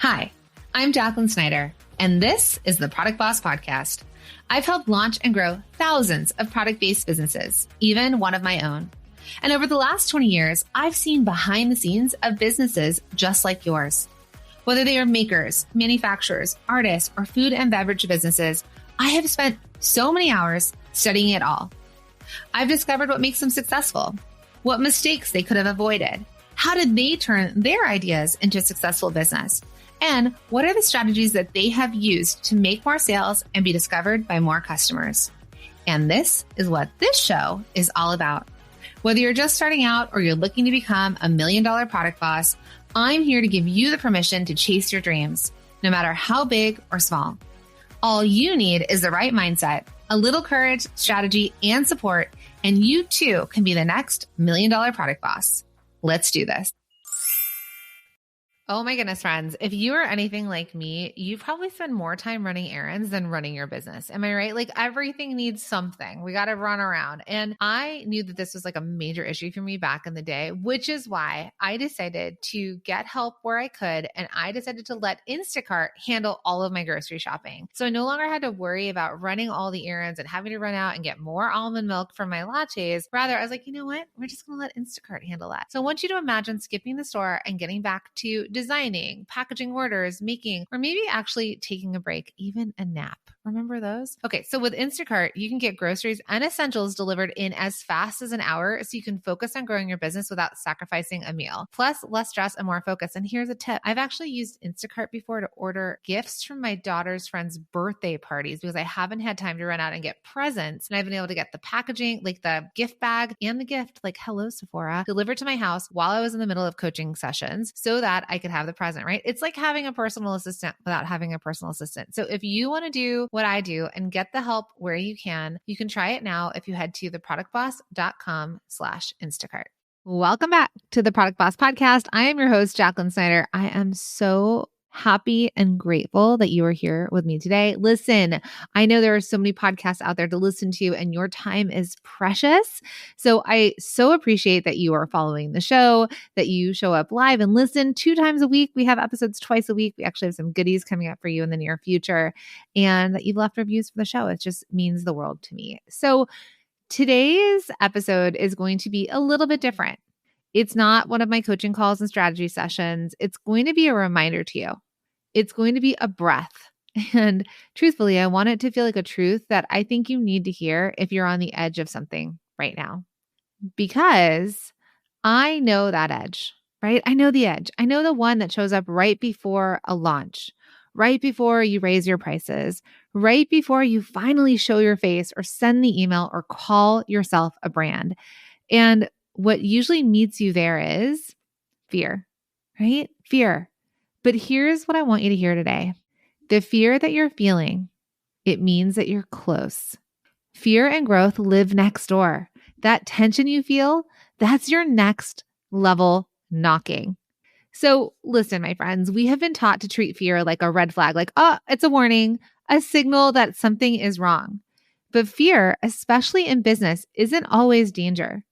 Hi, I'm Jacqueline Snyder, and this is the Product Boss Podcast. I've helped launch and grow thousands of product-based businesses, even one of my own. And over the last 20 years, I've seen behind the scenes of businesses just like yours. Whether they are makers, manufacturers, artists, or food and beverage businesses, I have spent so many hours studying it all. I've discovered what makes them successful, what mistakes they could have avoided, how did they turn their ideas into a successful business, and what are the strategies that they have used to make more sales and be discovered by more customers. And this is what this show is all about. Whether you're just starting out or you're looking to become $1 million product boss, I'm here to give you the permission to chase your dreams, no matter how big or small. All you need is the right mindset, a little courage, strategy, and support, and you too can be the next $1 million product boss. Let's do this. Oh my goodness, friends. If you are anything like me, you probably spend more time running errands than running your business. Am I right? Like everything needs something. We got to run around. And I knew that this was like a major issue for me back in the day, which is why I decided to get help where I could. And I decided to let Instacart handle all of my grocery shopping. So I no longer had to worry about running all the errands and having to run out and get more almond milk for my lattes. Rather, I was like, you know what? We're just going to let Instacart handle that. So I want you to imagine skipping the store and getting back to designing, packaging orders, making, or maybe actually taking a break, even a nap. Remember those? Okay, so with Instacart, you can get groceries and essentials delivered in as fast as an hour so you can focus on growing your business without sacrificing a meal. Plus, less stress and more focus. And here's a tip. I've actually used Instacart before to order gifts from my daughter's friends' birthday parties because I haven't had time to run out and get presents. And I've been able to get the packaging, like the gift bag and the gift, like hello Sephora, delivered to my house while I was in the middle of coaching sessions so that I could have the present, right? It's like having a personal assistant without having a personal assistant. So if you want to do what I do and get the help where you can try it now if you head to theproductboss.com/Instacart. Welcome back to the Product Boss Podcast. I am your host, Jacqueline Snyder. I am so happy and grateful that you are here with me today. Listen, I know there are so many podcasts out there to listen to and your time is precious. So I so appreciate that you are following the show, that you show up live and listen 2 times a week. We have episodes twice a week. We actually have some goodies coming up for you in the near future and that you've left reviews for the show. It just means the world to me. So today's episode is going to be a little bit different. It's not one of my coaching calls and strategy sessions. It's going to be a reminder to you. It's going to be a breath. And truthfully, I want it to feel like a truth that I think you need to hear if you're on the edge of something right now. Because I know that edge, right? I know the edge. I know the one that shows up right before a launch, right before you raise your prices, right before you finally show your face or send the email or call yourself a brand. And what usually meets you there is fear, right? Fear. But here's what I want you to hear today. The fear that you're feeling, it means that you're close. Fear and growth live next door. That tension you feel, that's your next level knocking. So listen, my friends, we have been taught to treat fear like a red flag, like, oh, it's a warning, a signal that something is wrong. But fear, especially in business, isn't always danger.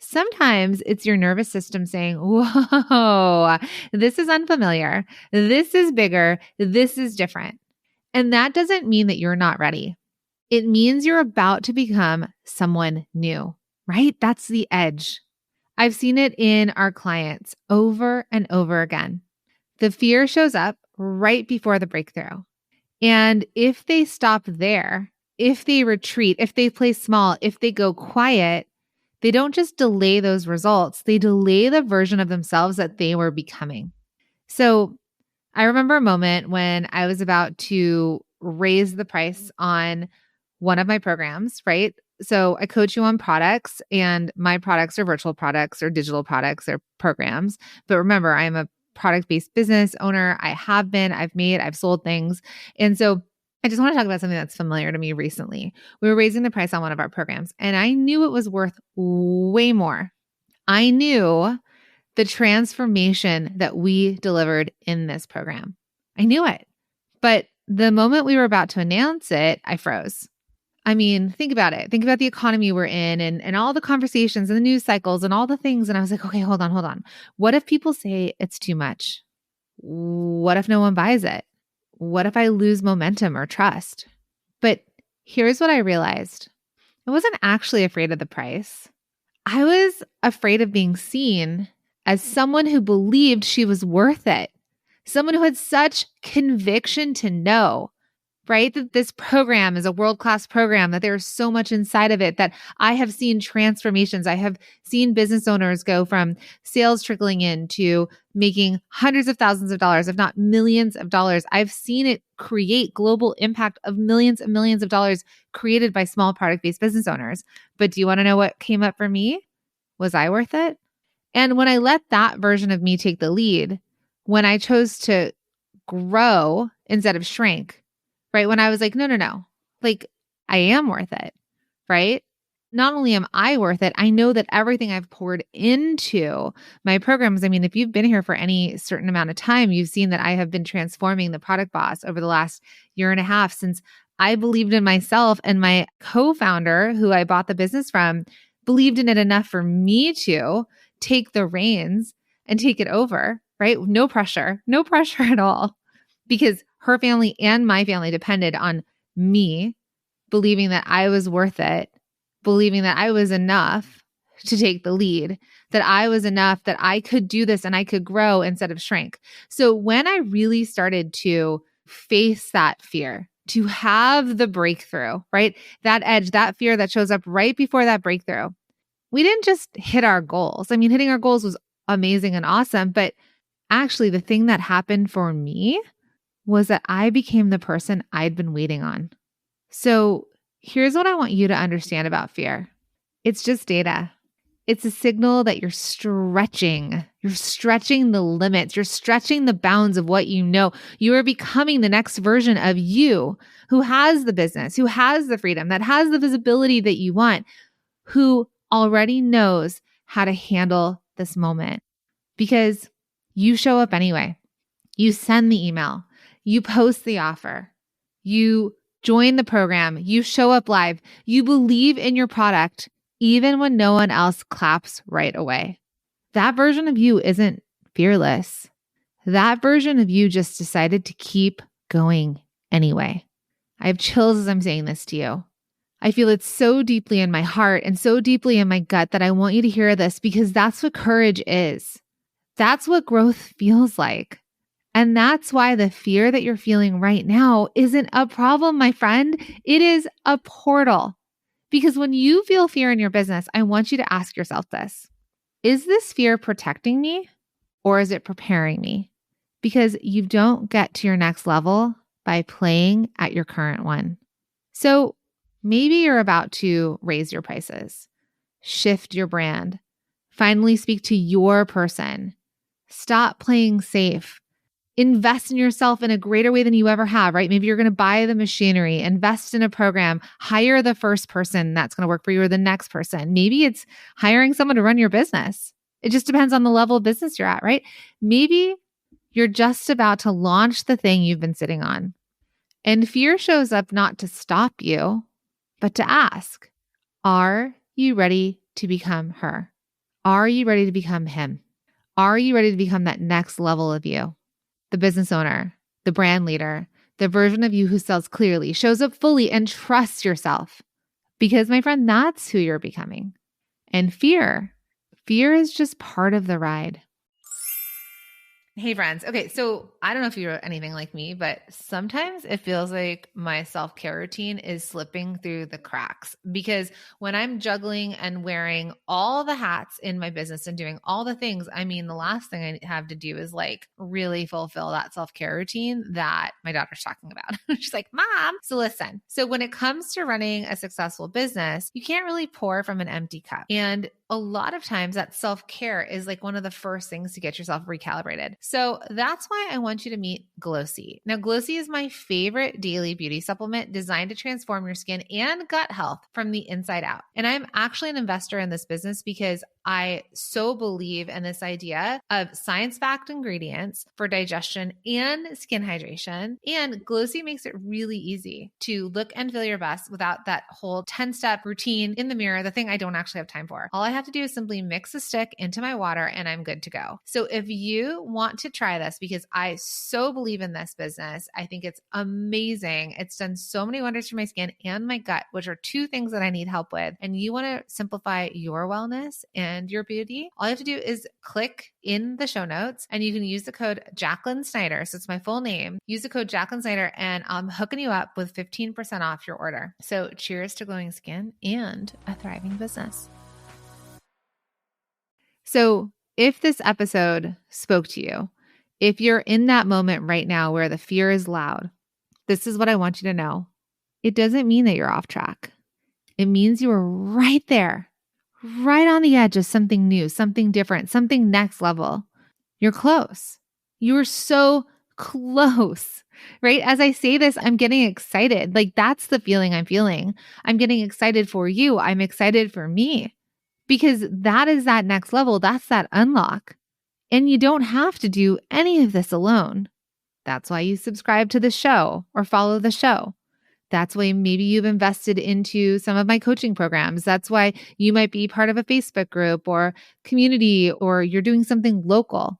Sometimes it's your nervous system saying, whoa, this is unfamiliar. This is bigger. This is different. And that doesn't mean that you're not ready. It means you're about to become someone new, right? That's the edge. I've seen it in our clients over and over again. The fear shows up right before the breakthrough. And if they stop there, if they retreat, if they play small, if they go quiet, they don't just delay those results, they delay the version of themselves that they were becoming. So I remember a moment when I was about to raise the price on one of my programs, right? So I coach you on products and my products are virtual products or digital products or programs. But remember, I'm a product-based business owner. I have been, I've sold things. And so I just want to talk about something that's familiar to me recently. We were raising the price on one of our programs and I knew it was worth way more. I knew the transformation that we delivered in this program. I knew it. But the moment we were about to announce it, I froze. I mean, think about it. Think about the economy we're in and all the conversations and the news cycles and all the things. And I was like, okay, hold on. What if people say it's too much? What if no one buys it? What if I lose momentum or trust? But here's what I realized. I wasn't actually afraid of the price. I was afraid of being seen as someone who believed she was worth it, someone who had such conviction to know, right? That this program is a world-class program, that there's so much inside of it, that I have seen transformations. I have seen business owners go from sales trickling in to making hundreds of thousands of dollars, if not millions of dollars. I've seen it create global impact of millions and millions of dollars created by small product-based business owners. But do you want to know what came up for me? Was I worth it? And when I let that version of me take the lead, when I chose to grow instead of shrink, right? When I was like, no, like I am worth it, right? Not only am I worth it, I know that everything I've poured into my programs. I mean, if you've been here for any certain amount of time, you've seen that I have been transforming the Product Boss over the last year and a half since I believed in myself, and my co-founder, who I bought the business from, believed in it enough for me to take the reins and take it over, right? No pressure at all, because her family and my family depended on me believing that I was worth it, believing that I was enough to take the lead, that I was enough, that I could do this and I could grow instead of shrink. So when I really started to face that fear, to have the breakthrough, right? That edge, that fear that shows up right before that breakthrough, we didn't just hit our goals. I mean, hitting our goals was amazing and awesome, but actually the thing that happened for me was that I became the person I'd been waiting on. So here's what I want you to understand about fear. It's just data. It's a signal that you're stretching. You're stretching the limits. You're stretching the bounds of what you know. You are becoming the next version of you who has the business, who has the freedom, that has the visibility that you want, who already knows how to handle this moment because you show up anyway. You send the email. You post the offer. You join the program. You show up live. You believe in your product even when no one else claps right away. That version of you isn't fearless. That version of you just decided to keep going anyway. I have chills as I'm saying this to you. I feel it so deeply in my heart and so deeply in my gut that I want you to hear this because that's what courage is. That's what growth feels like. And that's why the fear that you're feeling right now isn't a problem, my friend. It is a portal. Because when you feel fear in your business, I want you to ask yourself this. Is this fear protecting me or is it preparing me? Because you don't get to your next level by playing at your current one. So maybe you're about to raise your prices, shift your brand, finally speak to your person, stop playing safe, invest in yourself in a greater way than you ever have, right? Maybe you're going to buy the machinery, invest in a program, hire the first person that's going to work for you or the next person. Maybe it's hiring someone to run your business. It just depends on the level of business you're at, right? Maybe you're just about to launch the thing you've been sitting on. And fear shows up not to stop you, but to ask, are you ready to become her? Are you ready to become him? Are you ready to become that next level of you? The business owner, the brand leader, the version of you who sells clearly, shows up fully, and trusts yourself. Because, my friend, that's who you're becoming. And fear is just part of the ride. Hey friends. Okay, so I don't know if you're anything like me, but sometimes it feels like my self-care routine is slipping through the cracks because when I'm juggling and wearing all the hats in my business and doing all the things, I mean, the last thing I have to do is like really fulfill that self-care routine that my daughter's talking about. She's like, Mom. So listen, so when it comes to running a successful business, you can't really pour from an empty cup. And a lot of times that self-care is like one of the first things to get yourself recalibrated. So that's why I want you to meet Glow-C. Now, Glow-C is my favorite daily beauty supplement designed to transform your skin and gut health from the inside out. And I'm actually an investor in this business because I so believe in this idea of science-backed ingredients for digestion and skin hydration. And Glossy makes it really easy to look and feel your best without that whole 10-step routine in the mirror, the thing I don't actually have time for. All I have to do is simply mix a stick into my water and I'm good to go. So if you want to try this, because I so believe in this business, I think it's amazing. It's done so many wonders for my skin and my gut, which are two things that I need help with. And you want to simplify your wellness and your beauty, all you have to do is click in the show notes and you can use the code Jacqueline Snyder. So it's my full name. Use the code Jacqueline Snyder and I'm hooking you up with 15% off your order. So cheers to glowing skin and a thriving business. So if this episode spoke to you, if you're in that moment right now where the fear is loud, this is what I want you to know. It doesn't mean that you're off track. It means you are right there, right on the edge of something new, something different, something next level. You're close. You are so close, right? As I say this, I'm getting excited. Like that's the feeling I'm feeling. I'm getting excited for you. I'm excited for me because that is that next level. That's that unlock. And you don't have to do any of this alone. That's why you subscribe to the show or follow the show. That's why maybe you've invested into some of my coaching programs. That's why you might be part of a Facebook group or community, or you're doing something local,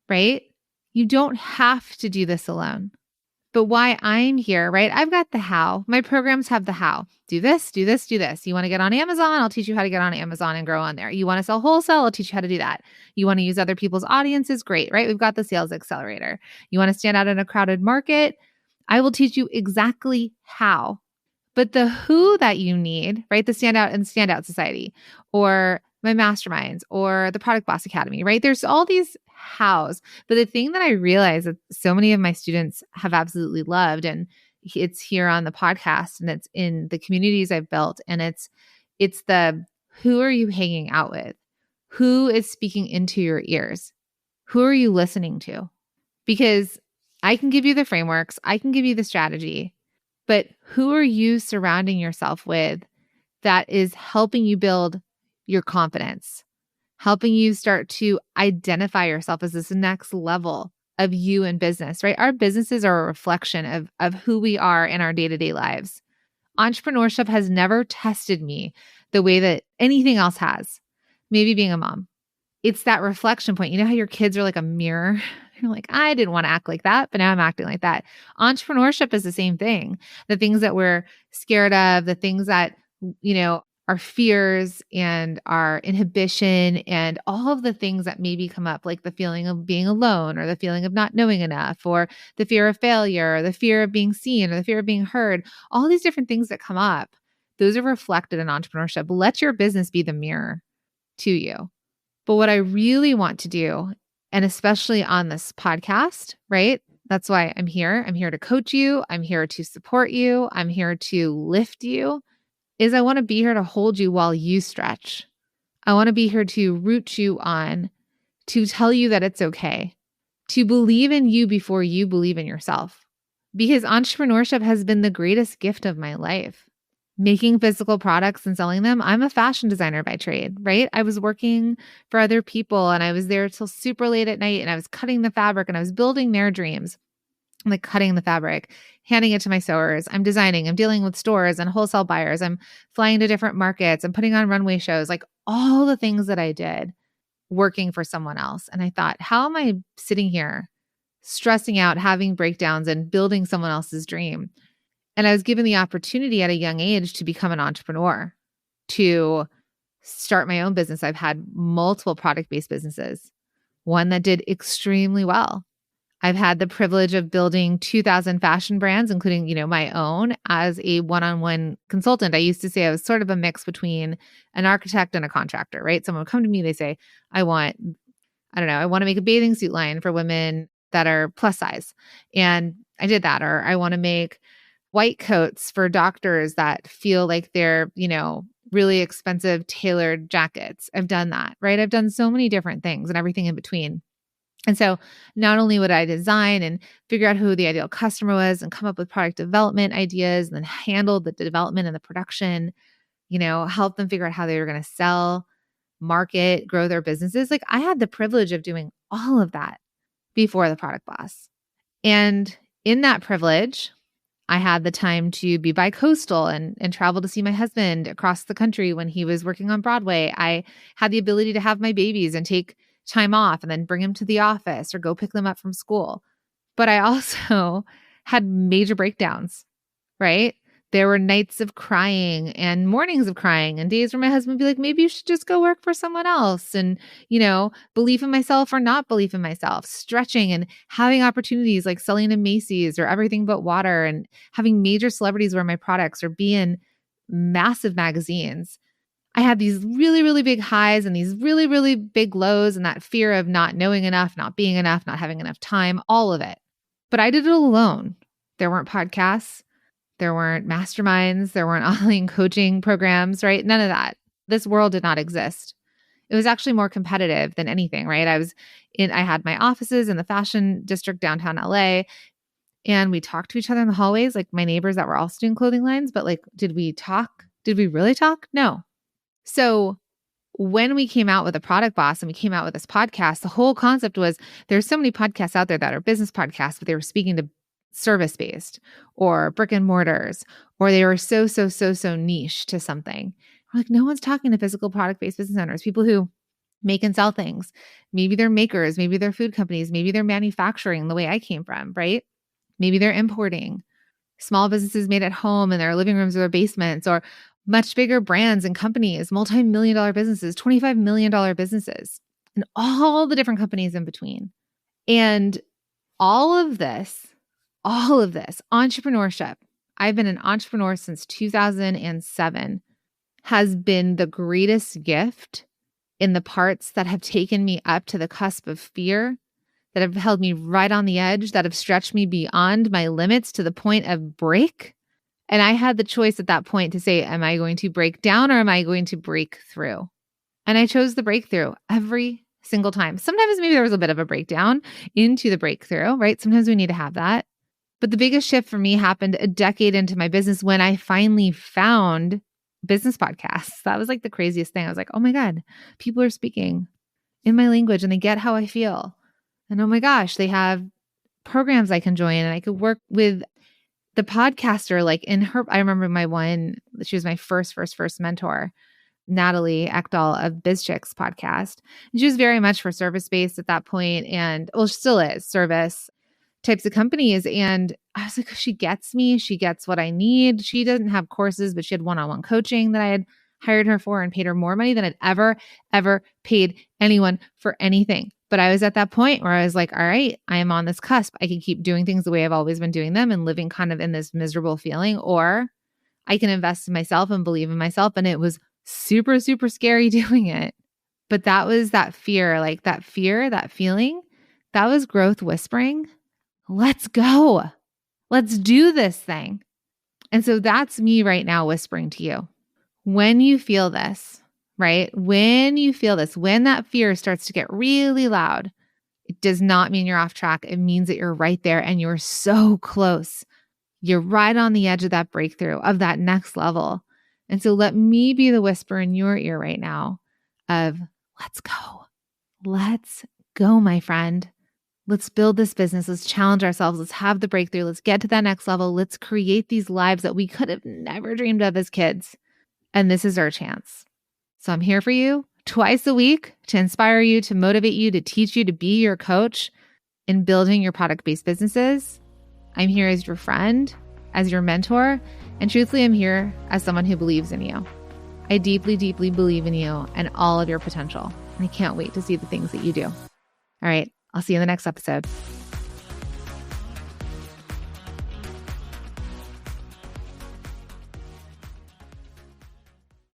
right? You don't have to do this alone. But why I'm here, right? I've got the how. My programs have the how. Do this, do this, do this. You want to get on Amazon? I'll teach you how to get on Amazon and grow on there. You want to sell wholesale? I'll teach you how to do that. You want to use other people's audiences? Great, right? We've got the sales accelerator. You want to stand out in a crowded market? I will teach you exactly how. But the who that you need, right? The Standout and Standout Society, or my masterminds, or the Product Boss Academy, right? There's all these hows. But the thing that I realize that so many of my students have absolutely loved, and it's here on the podcast and it's in the communities I've built, and it's the who are you hanging out with? Who is speaking into your ears? Who are you listening to? Because I can give you the frameworks, I can give you the strategy, but who are you surrounding yourself with that is helping you build your confidence, helping you start to identify yourself as this next level of you in business, right? Our businesses are a reflection of who we are in our day-to-day lives. Entrepreneurship has never tested me the way that anything else has. Maybe being a mom. It's that reflection point. You know how your kids are like a mirror? You're like, I didn't want to act like that, but now I'm acting like that. Entrepreneurship is the same thing. The things that we're scared of, the things that, our fears and our inhibition and all of the things that maybe come up, like the feeling of being alone or the feeling of not knowing enough or the fear of failure or the fear of being seen or the fear of being heard, all these different things that come up, those are reflected in entrepreneurship. Let your business be the mirror to you. But what I really want to do, and especially on this podcast, right? That's why I'm here. I'm here to coach you. I'm here to support you. I'm here to lift you. Is I want to be here to hold you while you stretch. I want to be here to root you on, to tell you that it's okay, to believe in you before you believe in yourself. Because entrepreneurship has been the greatest gift of my life. Making physical products and selling them. I'm a fashion designer by trade, right? I was working for other people and I was there till super late at night and I was cutting the fabric and I was building their dreams. I'm like cutting the fabric, handing it to my sewers. I'm designing, I'm dealing with stores and wholesale buyers. I'm flying to different markets. I'm putting on runway shows, like all the things that I did working for someone else. And I thought, how am I sitting here stressing out, having breakdowns and building someone else's dream? And I was given the opportunity at a young age to become an entrepreneur, to start my own business. I've had multiple product-based businesses, one that did extremely well. I've had the privilege of building 2,000 fashion brands, including, my own as a one-on-one consultant. I used to say I was sort of a mix between an architect and a contractor, right? Someone would come to me, they say, I want to make a bathing suit line for women that are plus size. And I did that. Or I want to make white coats for doctors that feel like they're, really expensive tailored jackets. I've done that, right? I've done so many different things and everything in between. And so not only would I design and figure out who the ideal customer was and come up with product development ideas and then handle the development and the production, help them figure out how they were going to sell, market, grow their businesses. Like I had the privilege of doing all of that before the Product Boss. And in that privilege, I had the time to be bi-coastal and travel to see my husband across the country when he was working on Broadway. I had the ability to have my babies and take time off and then bring them to the office or go pick them up from school. But I also had major breakdowns, right? There were nights of crying and mornings of crying and days where my husband would be like, maybe you should just go work for someone else. And, belief in myself or not belief in myself, stretching and having opportunities like selling in Macy's or Everything But Water and having major celebrities wear my products or be in massive magazines. I had these really, really big highs and these really, really big lows and that fear of not knowing enough, not being enough, not having enough time, all of it. But I did it alone. There weren't podcasts. There weren't masterminds. There weren't online coaching programs, right? None of that. This world did not exist. It was actually more competitive than anything, right? I had my offices in the fashion district downtown LA, and we talked to each other in the hallways, like my neighbors that were also doing clothing lines. But like, did we talk? Did we really talk? No. So when we came out with a Product Boss and we came out with this podcast, the whole concept was there's so many podcasts out there that are business podcasts, but they were speaking to service-based or brick and mortars, or they were so niche to something. We're like, no one's talking to physical product-based business owners, people who make and sell things. Maybe they're makers, maybe they're food companies, maybe they're manufacturing the way I came from, right? Maybe they're importing. Small businesses made at home in their living rooms or their basements, or much bigger brands and companies, multi-million-dollar businesses, $25 million businesses, and all the different companies in between. And all of this, entrepreneurship, I've been an entrepreneur since 2007, has been the greatest gift in the parts that have taken me up to the cusp of fear, that have held me right on the edge, that have stretched me beyond my limits to the point of break. And I had the choice at that point to say, am I going to break down or am I going to break through? And I chose the breakthrough every single time. Sometimes maybe there was a bit of a breakdown into the breakthrough, right? Sometimes we need to have that. But the biggest shift for me happened a decade into my business when I finally found business podcasts. That was like the craziest thing. I was like, oh my God, people are speaking in my language and they get how I feel. And oh my gosh, they have programs I can join and I could work with the podcaster. Like I remember she was my first mentor, Natalie Ekdahl of BizChicks podcast. And she was very much for service-based at that point, and she still is service types of companies. And I was like, she gets me. She gets what I need. She doesn't have courses, but she had one-on-one coaching that I had hired her for and paid her more money than I'd ever paid anyone for anything. But I was at that point where I was like, all right, I am on this cusp. I can keep doing things the way I've always been doing them and living kind of in this miserable feeling, or I can invest in myself and believe in myself. And it was super, super scary doing it. But that was that fear, that feeling, that was growth whispering, let's go. Let's do this thing. And so that's me right now whispering to you. When you feel this, right? When you feel this, when that fear starts to get really loud, it does not mean you're off track. It means that you're right there and you're so close. You're right on the edge of that breakthrough, of that next level. And so let me be the whisper in your ear right now of, let's go. Let's go, my friend. Let's build this business. Let's challenge ourselves. Let's have the breakthrough. Let's get to that next level. Let's create these lives that we could have never dreamed of as kids. And this is our chance. So I'm here for you twice a week to inspire you, to motivate you, to teach you, to be your coach in building your product-based businesses. I'm here as your friend, as your mentor, and truthfully, I'm here as someone who believes in you. I deeply, deeply believe in you and all of your potential. And I can't wait to see the things that you do. All right. I'll see you in the next episode.